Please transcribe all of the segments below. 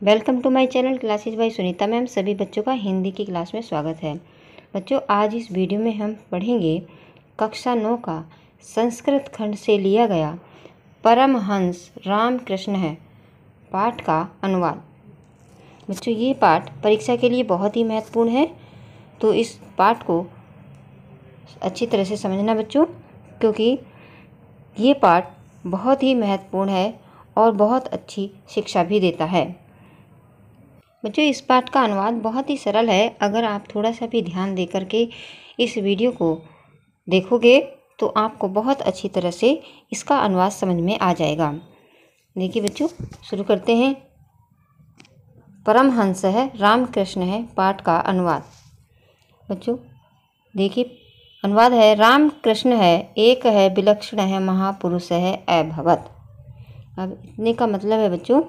Welcome to my channel classes by Sunita ma'am. सभी बच्चों का हिंदी की क्लास में स्वागत है। बच्चों, आज इस वीडियो में हम पढ़ेंगे कक्षा 9 का संस्कृत खंड से लिया गया परमहंस रामकृष्ण है पाठ का अनुवाद। बच्चों, ये पाठ परीक्षा के लिए बहुत ही महत्वपूर्ण है, तो इस पाठ को अच्छी तरह से समझना बच्चों, क्योंकि ये पाठ बहुत ही महत्वपूर्ण है और बहुत अच्छी शिक्षा भी देता है। बच्चों, इस पाठ का अनुवाद बहुत ही सरल है। अगर आप थोड़ा सा भी ध्यान दे करके इस वीडियो को देखोगे तो आपको बहुत अच्छी तरह से इसका अनुवाद समझ में आ जाएगा। देखिए बच्चों, शुरू करते हैं। परमहंस है रामकृष्ण है पाठ का अनुवाद। बच्चों देखिए, अनुवाद है। रामकृष्ण है एक है, विलक्षण है, महापुरुष है, अभवत। अब इतने का मतलब है बच्चों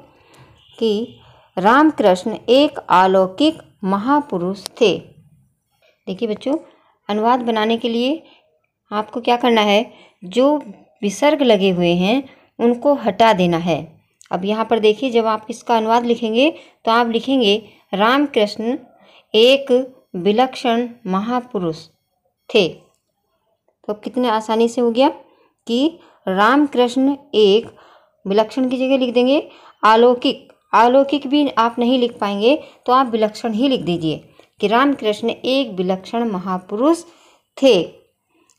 कि रामकृष्ण एक अलौकिक महापुरुष थे। देखिए बच्चों, अनुवाद बनाने के लिए आपको क्या करना है, जो विसर्ग लगे हुए हैं उनको हटा देना है। अब यहाँ पर देखिए, जब आप इसका अनुवाद लिखेंगे तो आप लिखेंगे रामकृष्ण एक विलक्षण महापुरुष थे। तो कितने आसानी से हो गया कि रामकृष्ण एक, विलक्षण की जगह लिख देंगे अलौकिक। अलौकिक भी आप नहीं लिख पाएंगे तो आप विलक्षण ही लिख दीजिए कि रामकृष्ण एक विलक्षण महापुरुष थे।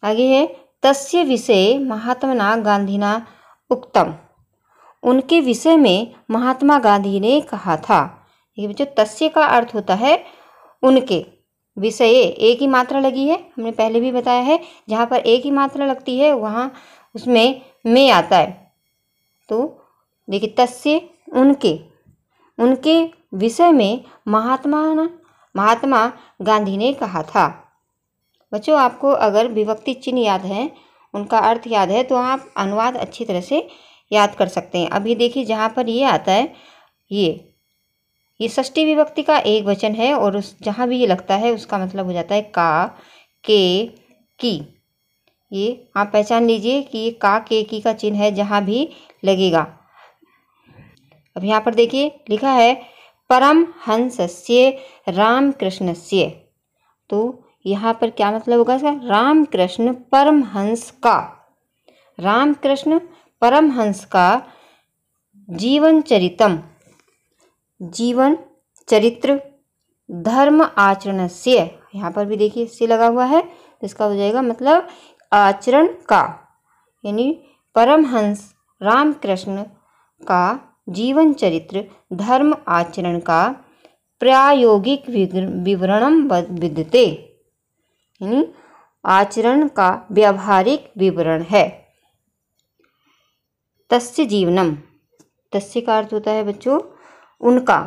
आगे है तस्य विषय महात्मना गांधीना उक्तम। उनके विषय में महात्मा गांधी ने कहा था। ये बच्चों, तस्य का अर्थ होता है उनके। विषय एक ही मात्रा लगी है, हमने पहले भी बताया है। जहाँ पर एक ही मात्रा लगती है वहाँ उसमें में आता है। तो देखिए, तस्य उनके विषय में महात्मा गांधी ने कहा था। बच्चों, आपको अगर विभक्ति चिन्ह याद है, उनका अर्थ याद है, तो आप अनुवाद अच्छी तरह से याद कर सकते हैं। अब ये देखिए, जहाँ पर ये आता है, ये षष्ठी विभक्ति का एक वचन है, और उस जहाँ भी ये लगता है उसका मतलब हो जाता है का, के, की। ये आप पहचान लीजिए कि ये का, के, की का चिन्ह है जहाँ भी लगेगा। अब यहाँ पर देखिए लिखा है परमहंसस्य रामकृष्णस्य। तो यहाँ पर क्या मतलब होगा इसका, रामकृष्ण परमहंस का, रामकृष्ण परमहंस का जीवन चरित्र धर्म आचरणस्य। यहाँ पर भी देखिए से लगा हुआ है, इसका हो जाएगा मतलब आचरण का, यानी परमहंस रामकृष्ण का जीवन चरित्र धर्म आचरण का प्रायोगिक विवरणम विद्यते, यानी आचरण का व्यावहारिक विवरण है। तस्य जीवनम, तस्य का अर्थ होता है बच्चों उनका,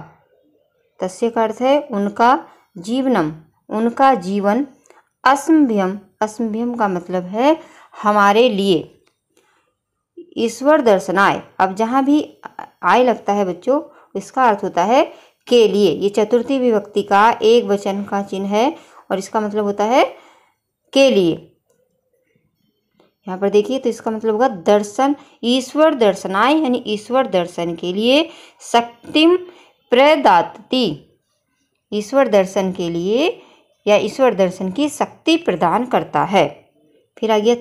तस्य का अर्थ है उनका, जीवनम उनका जीवन, असंभ्यम का मतलब है हमारे लिए, ईश्वर दर्शनाय। अब जहाँ भी आय लगता है बच्चों, इसका अर्थ होता है के लिए। ये चतुर्थी विभक्ति का एक वचन का चिन्ह है और इसका मतलब होता है के लिए। यहाँ पर देखिए, तो इसका मतलब होगा दर्शन, ईश्वर दर्शनाय, यानी ईश्वर दर्शन के लिए, शक्तिम प्रदाति, ईश्वर दर्शन के लिए या ईश्वर दर्शन की शक्ति प्रदान करता है। फिर आ गया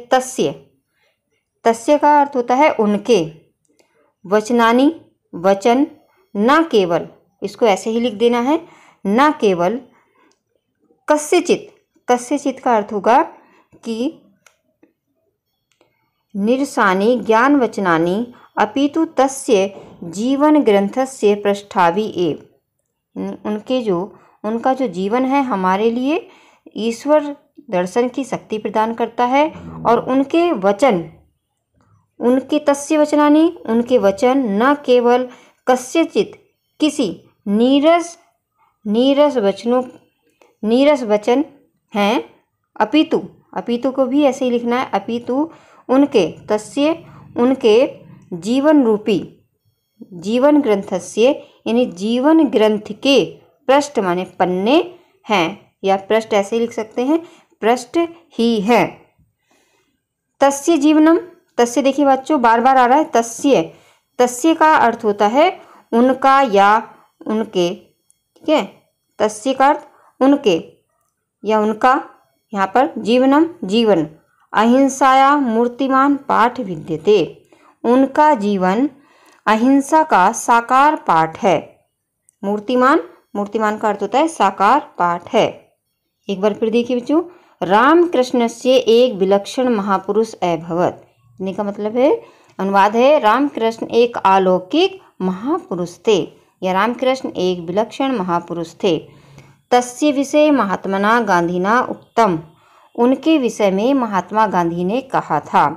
तस्य का अर्थ होता है उनके, वचनानि वचन, न केवल, इसको ऐसे ही लिख देना है, न केवल, कस्यचित का अर्थ होगा कि निरसानि ज्ञान वचनानि अपितु तस्य जीवन ग्रंथस्य पृष्ठावि एव। उनका जो जीवन है हमारे लिए ईश्वर दर्शन की शक्ति प्रदान करता है, और उनके वचन, उनके तस्य वचनानि, उनके वचन, न केवल, कस्यचित किसी, नीरस वचन हैं, अपितु को भी ऐसे ही लिखना है, अपितु उनके, तस्य उनके जीवन रूपी, जीवन ग्रंथस्य, यानी जीवन ग्रंथ के पृष्ठ माने पन्ने हैं, या पृष्ठ ऐसे लिख सकते हैं, पृष्ठ ही है। तस्य जीवनम, तस्य देखिए बच्चों बार बार आ रहा है तस्य का अर्थ होता है उनका या उनके, ठीक है, तस्य का अर्थ उनके या उनका, यहाँ पर जीवनम जीवन, अहिंसाया मूर्तिमान पाठ विद्यते, उनका जीवन अहिंसा का साकार पाठ है। मूर्तिमान, मूर्तिमान का अर्थ होता है साकार पाठ है। एक बार फिर देखिए बच्चों, रामकृष्णस्य एक विलक्षण महापुरुष अभवत्, इन्हीं का मतलब है, अनुवाद है, रामकृष्ण एक अलौकिक महापुरुष थे या रामकृष्ण एक विलक्षण महापुरुष थे। तस्य विषय महात्मना गांधीना उक्तम, उनके विषय में महात्मा गांधी ने कहा था।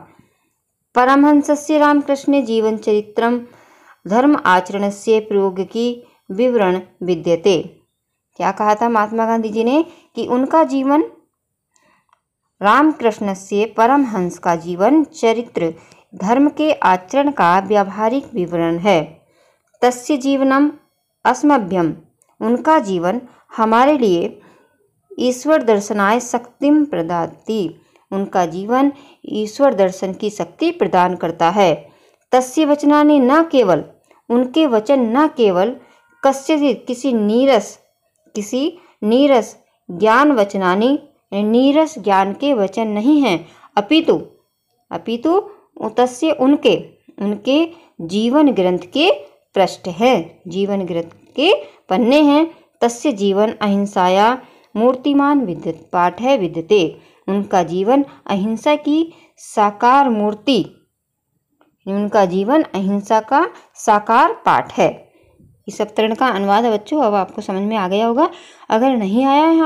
परमहंसस्य रामकृष्ण जीवन चरित्रम धर्म आचरणस्य प्रयोग की विवरण विद्यते। क्या कहा था महात्मा गांधी जी ने कि उनका जीवन, रामकृष्ण से परमहंस का जीवन चरित्र धर्म के आचरण का व्यावहारिक विवरण है। तस्य जीवनम अस्मभ्यम, उनका जीवन हमारे लिए ईश्वर दर्शनाय शक्तिम प्रदाति, उनका जीवन ईश्वर दर्शन की शक्ति प्रदान करता है। तस्य वचनानि न केवल, उनके वचन न केवल कस्यचित् किसी नीरस ज्ञान वचनानि, नीरस ज्ञान के वचन नहीं हैं, अपितु तस्य उनके जीवन ग्रंथ के पृष्ठ हैं, जीवन ग्रंथ के पन्ने हैं। तस्य जीवन अहिंसाया मूर्तिमान विद्यते, पाठ है विद्यते, उनका जीवन अहिंसा की साकार मूर्ति, उनका जीवन अहिंसा का साकार पाठ है। इस अवतरण का अनुवाद है बच्चों, अब आपको समझ में आ गया होगा। अगर नहीं आया है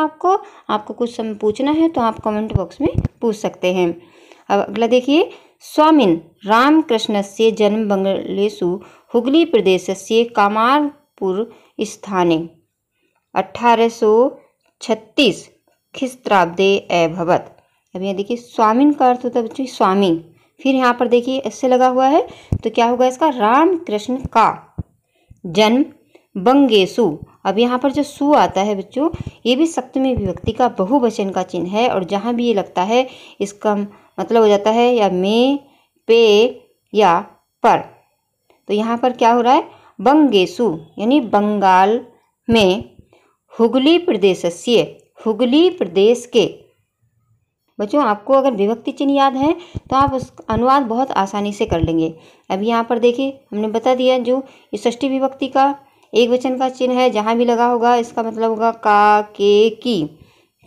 आपको कुछ पूछना है तो आप कमेंट बॉक्स में पूछ सकते हैं। अब अगला देखिए, स्वामिन् रामकृष्णस्य जन्म बंगलेषु हुगली प्रदेशस्य कामारपुर स्थाने 1836 ख्रीष्टाब्दे अभवत्। अब यहाँ देखिए, स्वामिन का अर्थ होता है बच्चों स्वामी, फिर यहाँ पर देखिए इससे लगा हुआ है तो क्या होगा इसका, रामकृष्ण का जन्म बंगेशु। अब यहाँ पर जो सु आता है बच्चों, ये भी सप्तमी विभक्ति का बहुवचन का चिन्ह है, और जहाँ भी ये लगता है इसका मतलब हो जाता है या में, पे या पर। तो यहाँ पर क्या हो रहा है, बंगेशु यानी बंगाल में, हुगली प्रदेशस्य, हुगली प्रदेश के। बच्चों आपको अगर विभक्ति चिन्ह याद है तो आप उस अनुवाद बहुत आसानी से कर लेंगे। अभी यहाँ पर देखिए हमने बता दिया, जो ये षष्ठी विभक्ति का एक वचन का चिन्ह है, जहाँ भी लगा होगा इसका मतलब होगा का, के, की,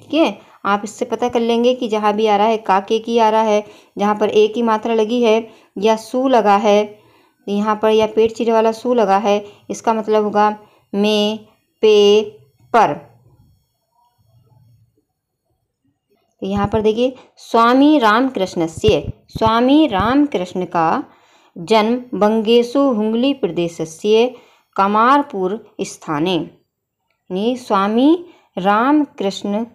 ठीक है। आप इससे पता कर लेंगे कि जहाँ भी आ रहा है का, के, की आ रहा है, जहाँ पर ए की मात्रा लगी है या सु लगा है यहाँ पर, या पेट चिरे वाला सु लगा है, इसका मतलब होगा में, पे, पर। तो यहाँ पर देखिए, स्वामी रामकृष्णस्य, स्वामी रामकृष्ण का जन्म बंगेशु हुगली प्रदेशस्य कामारपुर स्थाने, यानी स्वामी रामकृष्ण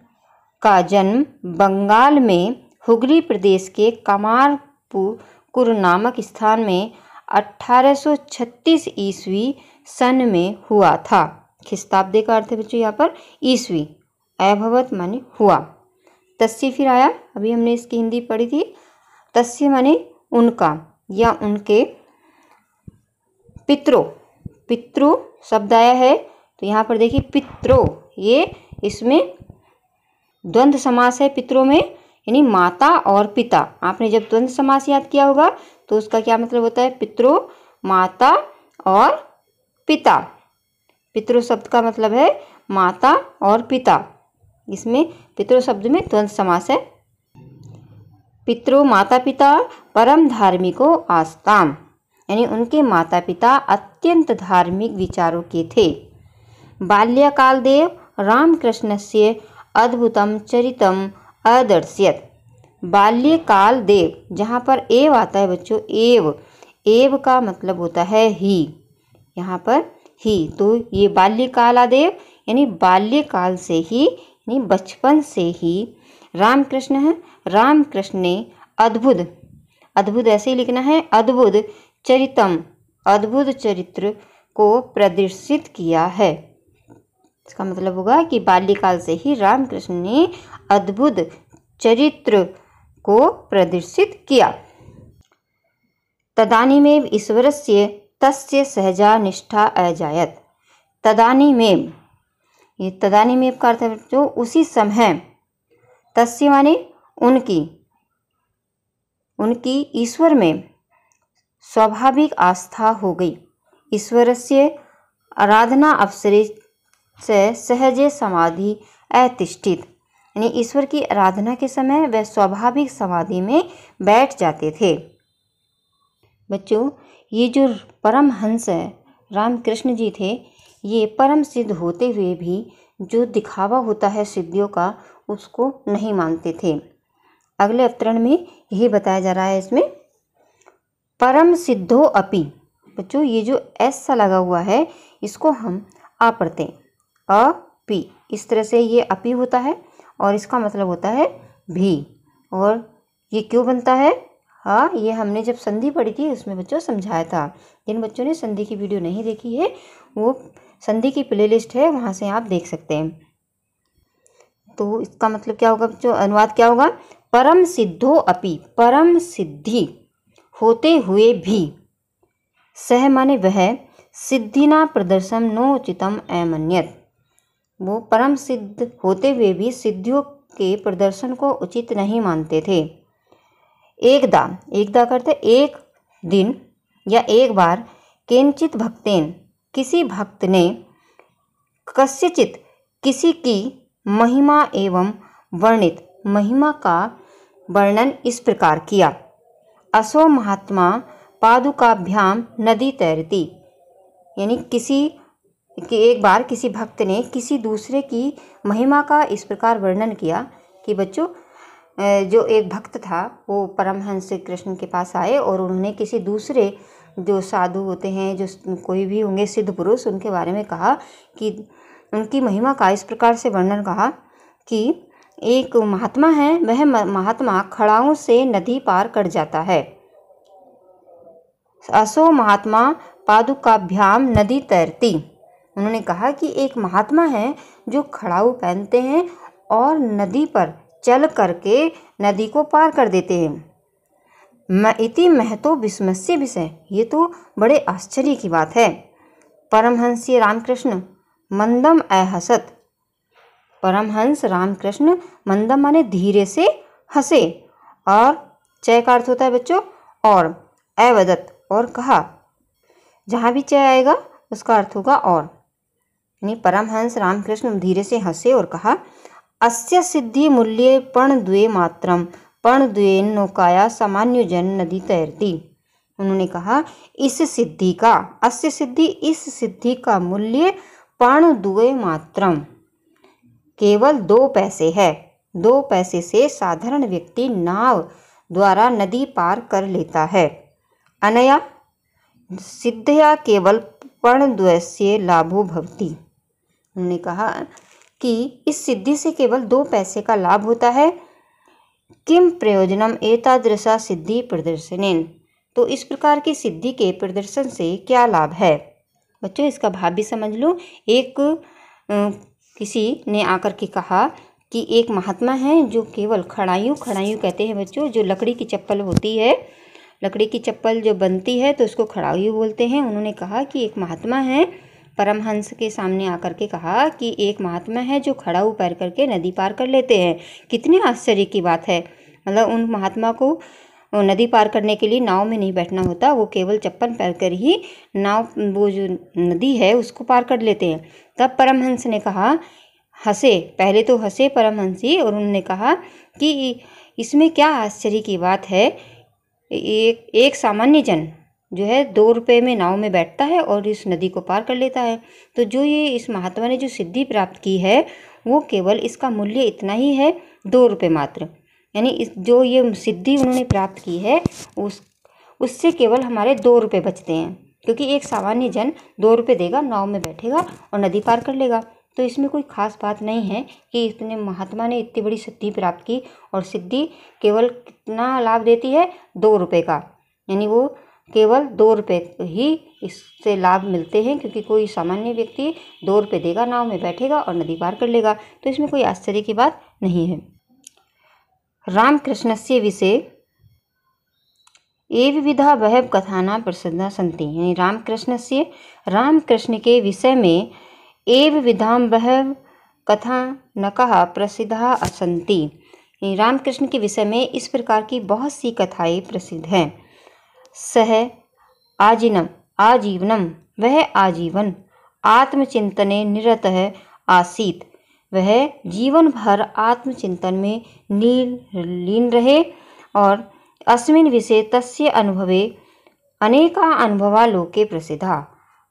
का जन्म बंगाल में हुगली प्रदेश के कामारपुर नामक स्थान में 1836 ईस्वी सन में हुआ था। ख्रीष्टाब्दे का अर्थ है बच्चों यहाँ पर ईस्वी, अभवत माने हुआ। तस्य फिर आया, अभी हमने इसकी हिंदी पढ़ी थी। तस्य माने उनका या उनके, पितरो, पितृ शब्द आया है तो यहाँ पर देखिए पितरो, ये इसमें द्वंद्व समास है पितरों में, यानी माता और पिता। आपने जब द्वंद्व समास याद किया होगा तो उसका क्या मतलब होता है, पितरो, माता और पिता। पितृ शब्द का मतलब है माता और पिता, इसमें पितृ शब्द में द्वंद्व समास है। पितृ माता पिता परम धार्मिको आस्ताम, यानी उनके माता पिता अत्यंत धार्मिक विचारों के थे। बाल्यकाल देव रामकृष्णस्य अद्भुतम चरितम अदर्श्यत। बाल्यकाल देव, जहाँ पर एव आता है बच्चों, एव का मतलब होता है ही, यहाँ पर ही, तो ये बाल्यकाल आदेव यानी बाल्यकाल से ही, यानी बचपन से ही रामकृष्ण है, रामकृष्ण ने अद्भुत ऐसे ही लिखना है, अद्भुत चरितम, अद्भुत चरित्र को प्रदर्शित किया है। इसका मतलब होगा कि बाल्यकाल से ही रामकृष्ण ने अद्भुत चरित्र को प्रदर्शित किया। तदानीमेव ईश्वरस्य तस्य सहजा निष्ठा अजायत। तदानीमेव, ये तदानीमेव का अर्थ है जो उसी समय, तस्य माने उनकी ईश्वर में स्वाभाविक आस्था हो गई। ईश्वरस्य आराधना अवसरे से सहजे समाधि अतिष्ठित, यानी ईश्वर की आराधना के समय वह स्वाभाविक समाधि में बैठ जाते थे। बच्चों, ये जो परमहंस रामकृष्ण जी थे, ये परम सिद्ध होते हुए भी जो दिखावा होता है सिद्धियों का, उसको नहीं मानते थे। अगले अवतरण में यही बताया जा रहा है इसमें, परम सिद्धो अपि। बच्चों, ये जो एस सा लगा हुआ है इसको हम आ पढ़ते हैं, अपि, इस तरह से ये अपि होता है और इसका मतलब होता है भी। और ये क्यों बनता है? हाँ, ये हमने जब संधि पढ़ी थी उसमें बच्चों समझाया था। जिन बच्चों ने संधि की वीडियो नहीं देखी है वो संधि की प्लेलिस्ट है, वहाँ से आप देख सकते हैं। तो इसका मतलब क्या होगा बच्चों, अनुवाद क्या होगा? परम सिद्धो अपि, परम सिद्धि होते हुए भी, सह माने वह, सिद्धिना प्रदर्शन नोचितम अमन्यत, वो परम सिद्ध होते हुए भी सिद्धियों के प्रदर्शन को उचित नहीं मानते थे। एकदा करते एक दिन या एक बार, केनचित भक्तेन, किसी भक्त ने, कस्यचित किसी की महिमा एवं वर्णित, महिमा का वर्णन इस प्रकार किया, असो महात्मा पादुकाभ्याम नदी तैरती, यानी एक बार किसी भक्त ने किसी दूसरे की महिमा का इस प्रकार वर्णन किया कि बच्चों, जो एक भक्त था वो परमहंस श्री कृष्ण के पास आए और उन्होंने किसी दूसरे जो साधु होते हैं, जो कोई भी होंगे सिद्ध पुरुष, उनके बारे में कहा कि उनकी महिमा का इस प्रकार से वर्णन कहा कि एक महात्मा है, वह महात्मा खड़ाओं से नदी पार कर जाता है। असो महात्मा पादुकाभ्याम नदी तैरती, उन्होंने कहा कि एक महात्मा है जो खड़ाऊ पहनते हैं और नदी पर चल करके नदी को पार कर देते हैं। इति महतो विस्मस्य विषय, ये तो बड़े आश्चर्य की बात है। परमहंस रामकृष्ण मंदम अहसत, परमहंस रामकृष्ण मंदम माने धीरे से हंसे, और चय का अर्थ होता है बच्चों और, अवदत और कहा, जहाँ भी चय आएगा उसका अर्थ होगा और, यानी परमहंस रामकृष्ण धीरे से हंसे और कहा, अस्य सिद्धि मूल्ये पणद्वये मात्रम पणद्वयेन नौकाया सामान्य जन नदी तैरती, उन्होंने कहा इस सिद्धि का, अस्य सिद्धि, इस सिद्धि का मूल्य पणद्वये मात्रम, केवल 2 पैसे है। 2 पैसे से साधारण व्यक्ति नाव द्वारा नदी पार कर लेता है। अनया सिद्धया केवल पणद्वयस्य लाभो भवति, उन्होंने कहा कि इस सिद्धि से केवल 2 पैसे का लाभ होता है। किम प्रयोजनम एतादृशा सिद्धि प्रदर्शनेन, तो इस प्रकार की सिद्धि के प्रदर्शन से क्या लाभ है? बच्चों, इसका भाव भी समझ लो। एक किसी ने आकर के कहा कि एक महात्मा है जो केवल खड़ायूँ कहते हैं बच्चों, जो लकड़ी की चप्पल होती है, लकड़ी की चप्पल जो बनती है तो उसको खड़ायूँ बोलते हैं। उन्होंने कहा कि एक महात्मा है, परमहंस के सामने आकर के कहा कि एक महात्मा है जो खड़ाऊ पैर करके नदी पार कर लेते हैं। कितने आश्चर्य की बात है, मतलब उन महात्मा को नदी पार करने के लिए नाव में नहीं बैठना होता, वो केवल चप्पल पैर कर ही नाव, वो जो नदी है उसको पार कर लेते हैं। तब परमहंस ने कहा, हंसे, पहले तो हंसे परमहंस जी, और उन्होंने कहा कि इसमें क्या आश्चर्य की बात है, एक सामान्य जन जो है 2 रुपये में नाव में बैठता है और इस नदी को पार कर लेता है। तो जो ये इस महात्मा ने जो सिद्धि प्राप्त की है वो केवल इसका मूल्य इतना ही है, 2 रुपये मात्र, यानी इस जो ये सिद्धि उन्होंने प्राप्त की है उससे केवल हमारे 2 रुपये बचते हैं, क्योंकि एक सामान्य जन 2 रुपये देगा, नाव में बैठेगा और नदी पार कर लेगा। तो इसमें कोई खास बात नहीं है कि इतने महात्मा ने इतनी बड़ी सिद्धि प्राप्त की, और सिद्धि केवल कितना लाभ देती है, 2 रुपये का, यानी वो केवल 2 रुपये ही इससे लाभ मिलते हैं, क्योंकि कोई सामान्य व्यक्ति 2 रुपये देगा, नाव में बैठेगा और नदी पार कर लेगा। तो इसमें कोई आश्चर्य की बात नहीं है। रामकृष्णस्य विषये एवविधा बहव कथाना प्रसिद्धा सन्ति, यानी रामकृष्ण के विषय में एव विधां बहव कथानकः प्रसिद्धा असन्ति। रामकृष्ण के विषय में इस प्रकार की बहुत सी कथाएं प्रसिद्ध हैं। सह आजीवनम, वह आजीवन आत्मचिंतने निरतः आसीत, वह जीवन भर आत्मचिंतन में लीन रहे। और अस्मिन् विषये तस्य अनुभवे अनेका अनुभवा लोके प्रसिद्धा,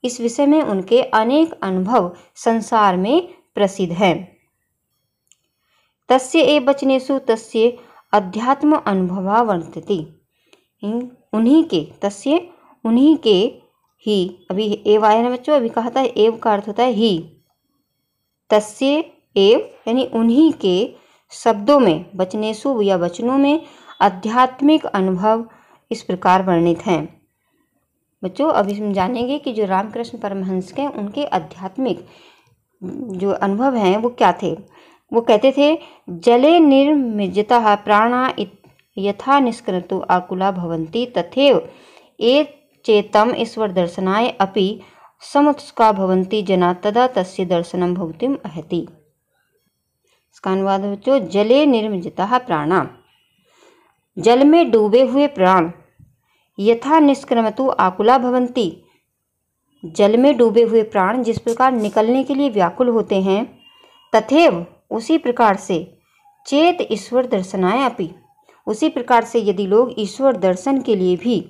इस विषय में उनके अनेक अनुभव संसार में प्रसिद्ध हैं। तस्य एव वचनेषु तस्य अध्यात्म अनुभवा वर्तते, उन्हीं के ही, अभी एव आया ना बच्चों, अभी कहा था एव का अर्थ होता है ही, तस्य एव यानी उन्हीं के शब्दों में, वचनेषु या वचनों में आध्यात्मिक अनुभव इस प्रकार वर्णित हैं। बच्चों अभी हम जानेंगे कि जो रामकृष्ण परमहंस के उनके आध्यात्मिक जो अनुभव हैं वो क्या थे। वो कहते थे, जले निर्मिजिता प्राणा यथा निष्कृतो आकुला भवन्ति तथैव ये चेतम ईश्वर दर्शनाय अपि समुत्सुका भवन्ति जना तदा तस्य दर्शनम भवतिम अहति। इसका अनुवाद बच्चों, जले निर्मिजिता प्राणा, जल में डूबे हुए प्राण, यथा निष्क्रमतु आकुला भवन्ति, जल में डूबे हुए प्राण जिस प्रकार निकलने के लिए व्याकुल होते हैं, तथैव उसी प्रकार से, चेत ईश्वर दर्शनाय अपि, उसी प्रकार से यदि लोग ईश्वर दर्शन के लिए भी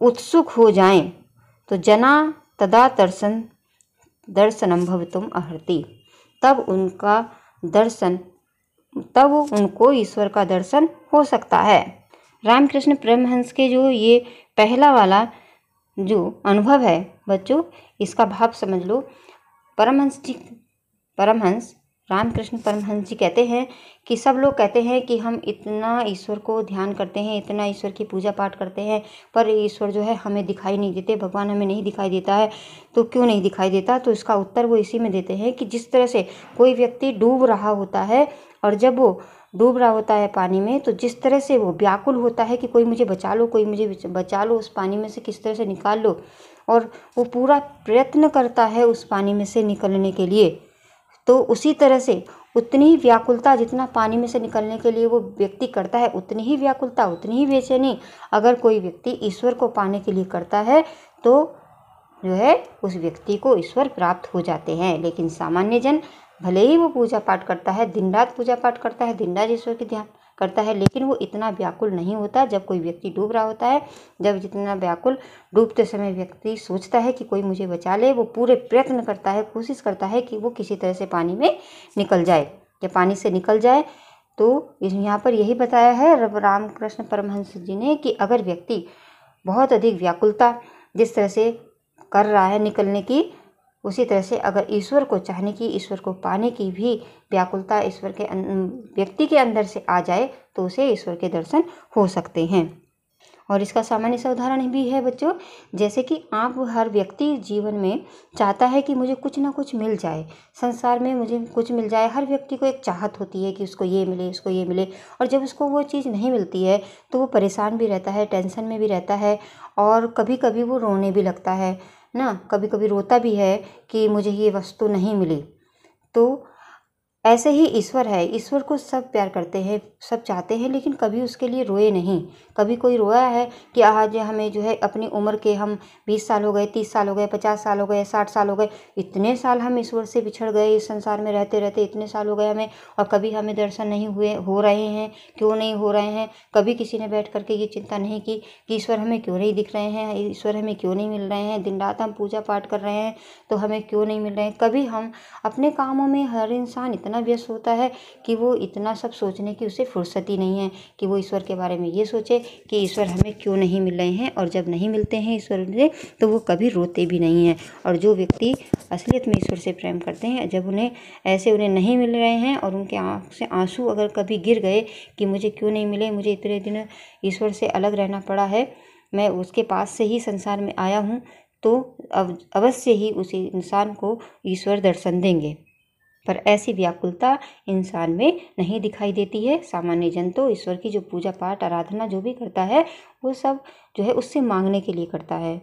उत्सुक हो जाएं तो जना तदा दर्शनम भवितुम अर्हति, तब उनको ईश्वर का दर्शन हो सकता है। रामकृष्ण परमहंस के जो ये पहला वाला जो अनुभव है बच्चों, इसका भाव समझ लो। परमहंस रामकृष्ण परमहंस जी कहते हैं कि सब लोग कहते हैं कि हम इतना ईश्वर को ध्यान करते हैं, इतना ईश्वर की पूजा पाठ करते हैं, पर ईश्वर जो है हमें दिखाई नहीं देते, भगवान हमें नहीं दिखाई देता है। तो क्यों नहीं दिखाई देता? तो इसका उत्तर वो इसी में देते हैं कि जिस तरह से कोई व्यक्ति डूब रहा होता है, और जब वो डूब रहा होता है पानी में, तो जिस तरह से वो व्याकुल होता है कि कोई मुझे बचा लो, कोई मुझे बचा लो, उस पानी में से किस तरह से निकाल लो, और वो पूरा प्रयत्न करता है उस पानी में से निकलने के लिए, तो उसी तरह से उतनी ही व्याकुलता जितना पानी में से निकलने के लिए वो व्यक्ति करता है, उतनी ही व्याकुलता, उतनी ही बेचैनी अगर कोई व्यक्ति ईश्वर को पाने के लिए करता है तो जो है उस व्यक्ति को ईश्वर प्राप्त हो जाते हैं। लेकिन सामान्य जन भले ही वो पूजा पाठ करता है, दिन रात पूजा पाठ करता है, दिन रात ईश्वर की ध्यान करता है, लेकिन वो इतना व्याकुल नहीं होता जब कोई व्यक्ति डूब रहा होता है। जब जितना व्याकुल डूबते समय व्यक्ति सोचता है कि कोई मुझे बचा ले, वो पूरे प्रयत्न करता है, कोशिश करता है कि वो किसी तरह से पानी में निकल जाए। जब पानी से निकल जाए तो यहाँ पर यही बताया है रामकृष्ण परमहंस जी ने कि अगर व्यक्ति बहुत अधिक व्याकुलता जिस तरह से कर रहा है निकलने की, उसी तरह से अगर ईश्वर को चाहने की, ईश्वर को पाने की भी व्याकुलता ईश्वर के व्यक्ति के अंदर से आ जाए तो उसे ईश्वर के दर्शन हो सकते हैं। और इसका सामान्य सा उदाहरण भी है बच्चों, जैसे कि आप हर व्यक्ति जीवन में चाहता है कि मुझे कुछ ना कुछ मिल जाए, संसार में मुझे कुछ मिल जाए। हर व्यक्ति को एक चाहत होती है कि उसको ये मिले, उसको ये मिले, और जब उसको वो चीज़ नहीं मिलती है तो वो परेशान भी रहता है, टेंशन में भी रहता है, और कभी कभी वो रोने भी लगता है ना, कभी कभी रोता भी है कि मुझे ये वस्तु नहीं मिली। तो ऐसे ही ईश्वर है, ईश्वर को सब प्यार करते हैं, सब चाहते हैं, लेकिन कभी उसके लिए रोए नहीं। कभी कोई रोया है कि आज हमें जो है अपनी उम्र के हम 20 साल हो गए, 30 साल हो गए, 50 साल हो गए, 60 साल हो गए, इतने साल हम ईश्वर से बिछड़ गए, इस संसार में रहते रहते इतने साल हो गए हमें, और कभी हमें दर्शन नहीं हो रहे हैं। क्यों नहीं हो रहे हैं? कभी किसी ने बैठ करके ये चिंता नहीं की कि ईश्वर हमें क्यों नहीं दिख रहे हैं, ईश्वर हमें क्यों नहीं मिल रहे हैं। दिन रात हम पूजा पाठ कर रहे हैं तो हमें क्यों नहीं मिल रहे हैं। कभी हम अपने कामों में, हर इंसान इतना व्यस्त होता है कि वो इतना सब सोचने की उसे फुर्सत ही नहीं है कि वो ईश्वर के बारे में ये सोचे कि ईश्वर हमें क्यों नहीं मिल रहे हैं। और जब नहीं मिलते हैं ईश्वर से तो वो कभी रोते भी नहीं हैं। और जो व्यक्ति असलियत में ईश्वर से प्रेम करते हैं, जब उन्हें नहीं मिल रहे हैं और उनके आँख से आंसू अगर कभी गिर गए कि मुझे क्यों नहीं मिले, मुझे इतने दिन ईश्वर से अलग रहना पड़ा है, मैं उसके पास से ही संसार में आया हूँ, तो अब अवश्य ही उसी इंसान को ईश्वर दर्शन देंगे। पर ऐसी व्याकुलता इंसान में नहीं दिखाई देती है। सामान्य जन तो ईश्वर की जो पूजा पाठ आराधना जो भी करता है वो सब जो है उससे मांगने के लिए करता है,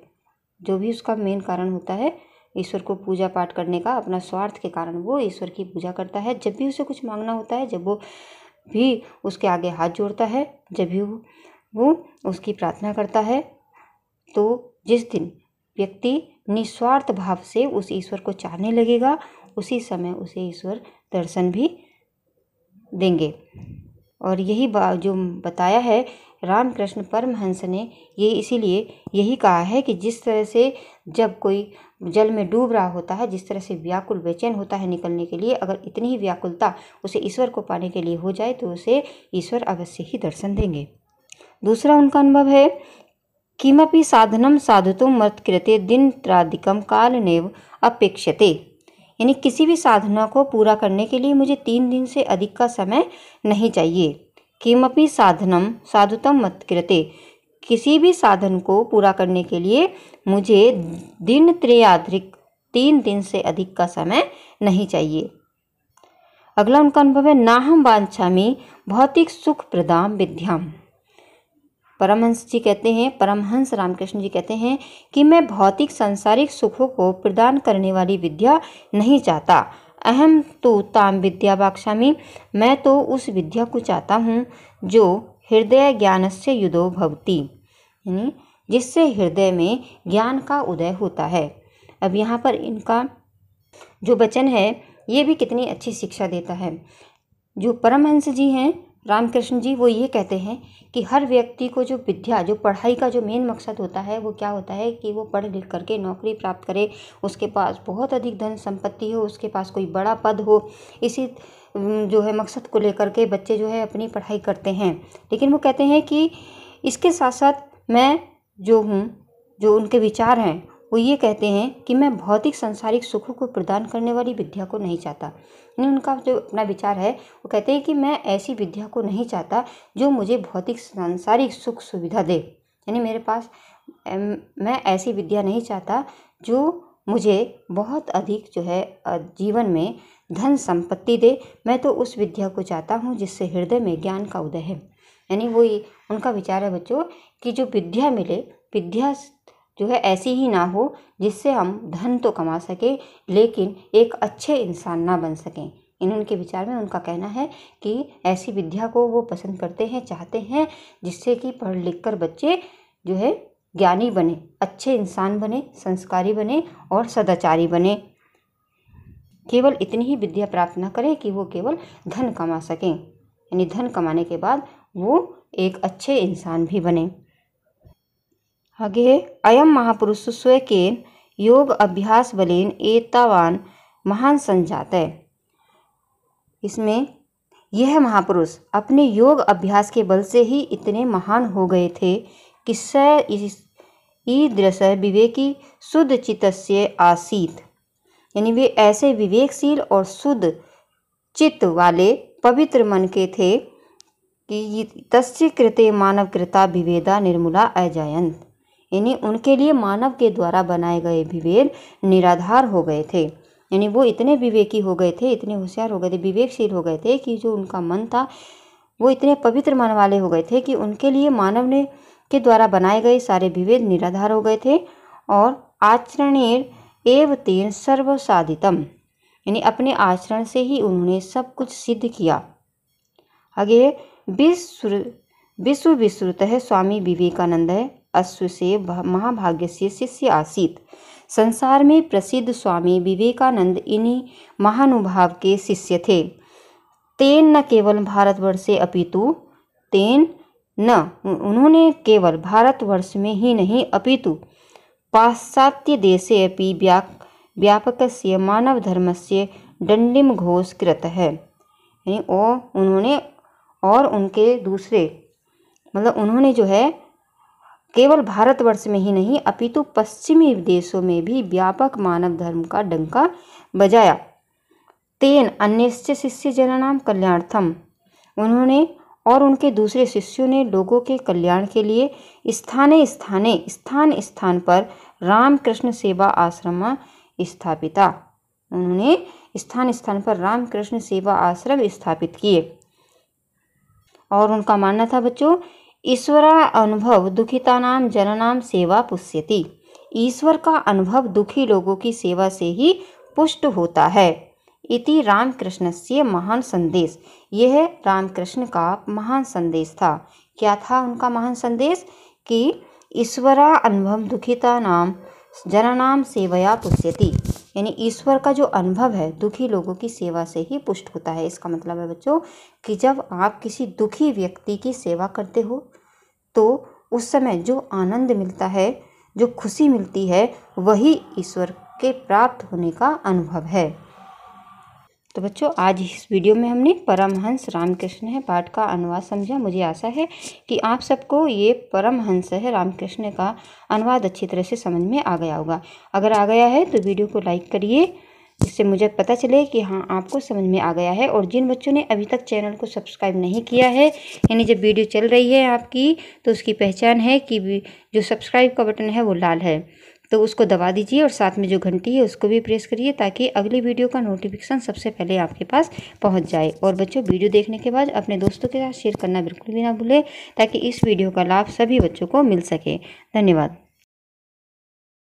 जो भी उसका मेन कारण होता है ईश्वर को पूजा पाठ करने का, अपना स्वार्थ के कारण वो ईश्वर की पूजा करता है। जब भी उसे कुछ मांगना होता है, जब वो भी उसके आगे हाथ जोड़ता है, जब भी वो उसकी प्रार्थना करता है, तो जिस दिन व्यक्ति निस्वार्थ भाव से उस ईश्वर को चाहने लगेगा, उसी समय उसे ईश्वर दर्शन भी देंगे। और यही बात जो बताया है रामकृष्ण परमहंस ने, ये इसीलिए यही कहा है कि जिस तरह से जब कोई जल में डूब रहा होता है, जिस तरह से व्याकुल बेचैन होता है निकलने के लिए, अगर इतनी ही व्याकुलता उसे ईश्वर को पाने के लिए हो जाए तो उसे ईश्वर अवश्य ही दर्शन देंगे। दूसरा उनका अनुभव है, किमपि साधनम साधुतुम मत्कृते दिनत्रादिकम कालनेव अपेक्षते। यानी किसी भी साधना को पूरा करने के लिए मुझे 3 दिन से अधिक का समय नहीं चाहिए। किमपि साधनम साधुतम मत्कृते, किसी भी साधन को पूरा करने के लिए मुझे दिनत्रयाधिक 3 दिन से अधिक का समय नहीं चाहिए। अगला उनका अनुभव है, नाहम वांछामि भौतिक सुख प्रदाम विद्याम। परमहंस जी कहते हैं, परमहंस रामकृष्ण जी कहते हैं कि मैं भौतिक सांसारिक सुखों को प्रदान करने वाली विद्या नहीं चाहता। अहम तो ताम विद्या वाक्षामि, मैं तो उस विद्या को चाहता हूँ जो हृदय ज्ञानस्य युदो भवति, यानी जिससे हृदय में ज्ञान का उदय होता है। अब यहाँ पर इनका जो वचन है ये भी कितनी अच्छी शिक्षा देता है। जो परमहंस जी हैं रामकृष्ण जी, वो ये कहते हैं कि हर व्यक्ति को जो विद्या, जो पढ़ाई का जो मेन मकसद होता है वो क्या होता है कि वो पढ़ लिख करके नौकरी प्राप्त करे, उसके पास बहुत अधिक धन संपत्ति हो, उसके पास कोई बड़ा पद हो। इसी जो है मकसद को लेकर के बच्चे जो है अपनी पढ़ाई करते हैं। लेकिन वो कहते हैं कि इसके साथ साथ मैं जो हूँ, जो उनके विचार हैं वो ये कहते हैं कि मैं भौतिक सांसारिक सुखों को प्रदान करने वाली विद्या को नहीं चाहता। यानी उनका जो अपना विचार है वो कहते हैं कि मैं ऐसी विद्या को नहीं चाहता जो मुझे भौतिक सांसारिक सुख सुविधा दे। यानी मेरे पास मैं ऐसी विद्या नहीं चाहता जो मुझे बहुत अधिक जो है जीवन में धन संपत्ति दे। मैं तो उस विद्या को चाहता हूँ जिससे हृदय में ज्ञान का उदय है। यानी वो उनका विचार है बच्चों कि जो विद्या मिले, विद्या जो है ऐसी ही ना हो जिससे हम धन तो कमा सकें लेकिन एक अच्छे इंसान ना बन सकें। उनके विचार में उनका कहना है कि ऐसी विद्या को वो पसंद करते हैं, चाहते हैं जिससे कि पढ़ लिख कर बच्चे जो है ज्ञानी बने, अच्छे इंसान बने, संस्कारी बने और सदाचारी बने। केवल इतनी ही विद्या प्राप्त न करें कि वो केवल धन कमा सकें, यानी धन कमाने के बाद वो एक अच्छे इंसान भी बने। आगे, अयम महापुरुष स्वयं योग अभ्यास बलेन एतावान महान संजात है। इसमें यह महापुरुष अपने योग अभ्यास के बल से ही इतने महान हो गए थे कि स ईदृश विवेकी शुद्ध चित्तस्य आसीत। यानी वे ऐसे विवेकशील और शुद्ध चित्त वाले पवित्र मन के थे कि तस्य कृते मानव कृता विभेदा निर्मूला अजायंत। यानी उनके लिए मानव के द्वारा बनाए गए विभेद निराधार हो गए थे। यानी वो इतने विवेकी हो गए थे, इतने होशियार हो गए थे, विवेकशील हो गए थे कि जो उनका मन था वो इतने पवित्र मन वाले हो गए थे कि उनके लिए मानव ने के द्वारा बनाए गए सारे विभेद निराधार हो गए थे। और आचरणेर एव तेन सर्व साधितम, यानी अपने आचरण से ही उन्होंने सब कुछ सिद्ध किया। आगे, विश्व विश्रुतः स्वामी विवेकानंद अश्व से महाभाग्य से शिष्य आसीत। संसार में प्रसिद्ध स्वामी विवेकानंद इन्हीं महानुभाव के शिष्य थे। तेन न केवल भारतवर्षे अपितु तेन न उन्होंने केवल भारतवर्ष में ही नहीं अपितु पाश्चात्य देशे अपि व्यापकस्य मानव धर्मस्य दंडिम घोष कृत है। यानी उन्होंने और उनके दूसरे मतलब उन्होंने जो है केवल भारतवर्ष में ही नहीं अपितु पश्चिमी देशों में भी व्यापक मानव धर्म का डंका बजाया। तेन अन्यस्य शिष्य जनानाम कल्याणार्थम, उन्होंने और उनके दूसरे शिष्यों ने लोगों के कल्याण के लिए स्थान स्थान पर रामकृष्ण सेवा आश्रम स्थापिता। उन्होंने स्थान स्थान पर रामकृष्ण सेवा आश्रम स्थापित किए। और उनका मानना था बच्चों, ईश्वरा अनुभव दुखितानाम जननाम सेवा पुष्यति। ईश्वर का अनुभव दुखी लोगों की सेवा से ही पुष्ट होता है। इति रामकृष्णस्य महान संदेश। यह रामकृष्ण का महान संदेश था। क्या था उनका महान संदेश? कि ईश्वरा अनुभव दुखिता नाम जनानाम सेवया पुष्यति, यानी ईश्वर का जो अनुभव है दुखी लोगों की सेवा से ही पुष्ट होता है। इसका मतलब है बच्चों कि जब आप किसी दुखी व्यक्ति की सेवा करते हो तो उस समय जो आनंद मिलता है, जो खुशी मिलती है, वही ईश्वर के प्राप्त होने का अनुभव है। तो बच्चों आज इस वीडियो में हमने परमहंस रामकृष्ण है पाठ का अनुवाद समझा। मुझे आशा है कि आप सबको ये परमहंस है रामकृष्ण का अनुवाद अच्छी तरह से समझ में आ गया होगा। अगर आ गया है तो वीडियो को लाइक करिए, जिससे मुझे पता चले कि हाँ आपको समझ में आ गया है। और जिन बच्चों ने अभी तक चैनल को सब्सक्राइब नहीं किया है, यानी जब वीडियो चल रही है आपकी तो उसकी पहचान है कि जो सब्सक्राइब का बटन है वो लाल है, तो उसको दबा दीजिए और साथ में जो घंटी है उसको भी प्रेस करिए ताकि अगली वीडियो का नोटिफिकेशन सबसे पहले आपके पास पहुंच जाए। और बच्चों वीडियो देखने के बाद अपने दोस्तों के साथ शेयर करना बिल्कुल भी ना भूलें ताकि इस वीडियो का लाभ सभी बच्चों को मिल सके। धन्यवाद।